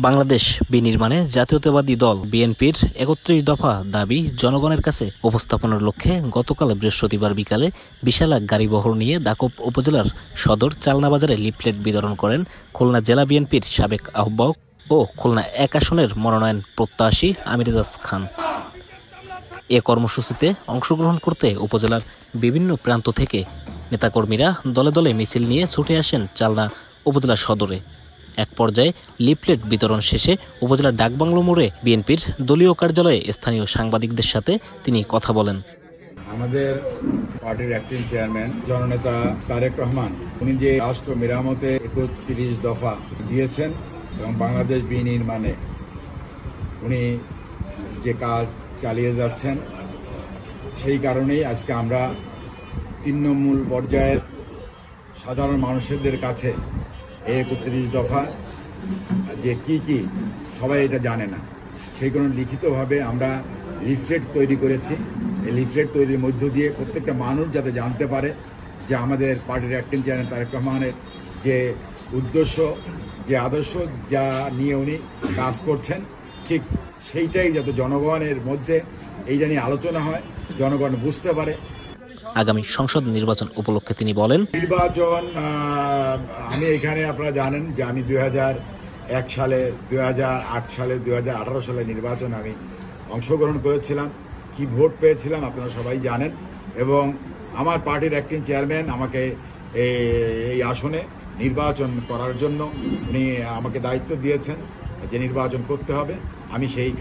বাংলাদেশ বিনির্মাণে জাতীয়তাবাদী দল বিএনপির ৩১ দফা দাবি জনগণের কাছে উপস্থাপনের লক্ষ্যে গতকাল বৃহস্পতিবার বিকালে বিশাল এক গাড়িবহর নিয়ে দাকোপ উপজেলার সদর চালনা বাজারে লিফলেট বিতরণ করেন খুলনা জেলা বিএনপির সাবেক আহ্বায়ক ও খুলনা ১ আসনের মনোনয়ন প্রত্যাশী আমির এজাজ খান। এ কর্মসূচিতে অংশগ্রহণ করতে উপজেলার বিভিন্ন প্রান্ত থেকে নেতাকর্মীরা দলে দলে মিছিল নিয়ে ছুটে আসেন চালনা উপজেলা সদরে। এক পর্যায়ে লিফলেট বিতরণ শেষে উপজেলার ডাকবাংলো মোড়ে বিএনপির দলীয় কার্যালয়ে স্থানীয় সাংবাদিকদের সাথে তিনি কথা বলেন। আমাদের পার্টির অ্যাক্টিং চেয়ারম্যান জননেতা তারেক রহমান উনি যে রাষ্ট্র মেরামতে ৩১ দফা দিয়েছেন এবং বাংলাদেশ বিনির্মাণে উনি যে কাজ চালিয়ে যাচ্ছেন, সেই কারণেই আজকে আমরা তৃণমূল পর্যায়ের সাধারণ মানুষদের কাছে এই ৩১ দফা যে কি সবাই এটা জানে না, সেই কারণে লিখিতভাবে আমরা লিফলেট তৈরি করেছি। এই লিফলেট তৈরির মধ্য দিয়ে প্রত্যেকটা মানুষ যাতে জানতে পারে যে আমাদের পার্টির অ্যাক্টিং চেয়ারম্যান তারেক রহমানের যে উদ্দেশ্য, যে আদর্শ, যা নিয়ে উনি কাজ করছেন, ঠিক সেইটাই যাতে জনগণের মধ্যে এইটা নিয়ে আলোচনা হয়, জনগণ বুঝতে পারে। আগামী সংসদ নির্বাচন উপলক্ষে তিনি বলেন, নির্বাচন আমি এখানে আপনারা জানেন যে আমি 2001 সালে, 2008 সালে, 2018 সালে নির্বাচন আমি অংশগ্রহণ করেছিলাম। কি ভোট পেয়েছিলাম আপনারা সবাই জানেন, এবং আমার পার্টির অ্যাক্টিং চেয়ারম্যান আমাকে এই আসনে নির্বাচন করার জন্য উনি আমাকে দায়িত্ব দিয়েছেন যে নির্বাচন করতে হবে। আমি সেই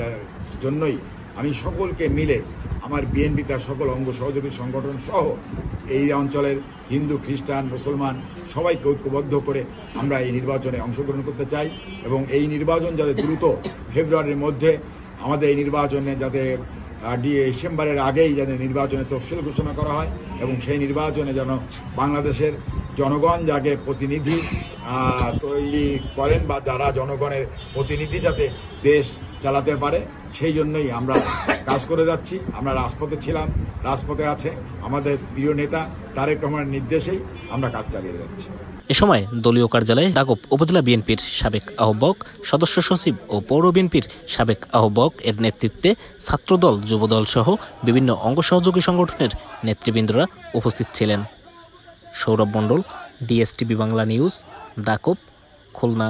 জন্যই আমি সকলকে মিলে আমার বিএনপি তার সকল অঙ্গ সহযোগী সংগঠন সহ এই অঞ্চলের হিন্দু, খ্রিস্টান, মুসলমান সবাইকে ঐক্যবদ্ধ করে আমরা এই নির্বাচনে অংশগ্রহণ করতে চাই, এবং এই নির্বাচন যাতে দ্রুত ফেব্রুয়ারির মধ্যে আমাদের এই নির্বাচনে যাতে ডিসেম্বরের আগেই যেন নির্বাচনে তফসিল ঘোষণা করা হয়, এবং সেই নির্বাচনে যেন বাংলাদেশের জনগণ যাকে প্রতিনিধি তৈরি করেন বা যারা জনগণের প্রতিনিধি যাতে দেশ চালাতে পারে, সেই জন্যই আমরা কাজ করে যাচ্ছি। আমরা রাজপথে ছিলাম, রাজপথে আছে আমাদের প্রিয় নেতা তারেক রহমানের নির্দেশেই আমরা কাজ চালিয়ে যাচ্ছি। এ সময় দলীয় কার্যালয়ে দাকোপ উপজেলা বিএনপির সাবেক আহ্বায়ক, সদস্য সচিব ও পৌর বিএনপির সাবেক আহ্বায়ক এর নেতৃত্বে ছাত্রদল, যুবদল সহ বিভিন্ন অঙ্গ সহযোগী সংগঠনের নেতৃবৃন্দরা উপস্থিত ছিলেন। সৌরভ মণ্ডল, DSTV বাংলা নিউজ, দাকোপ, খুলনা।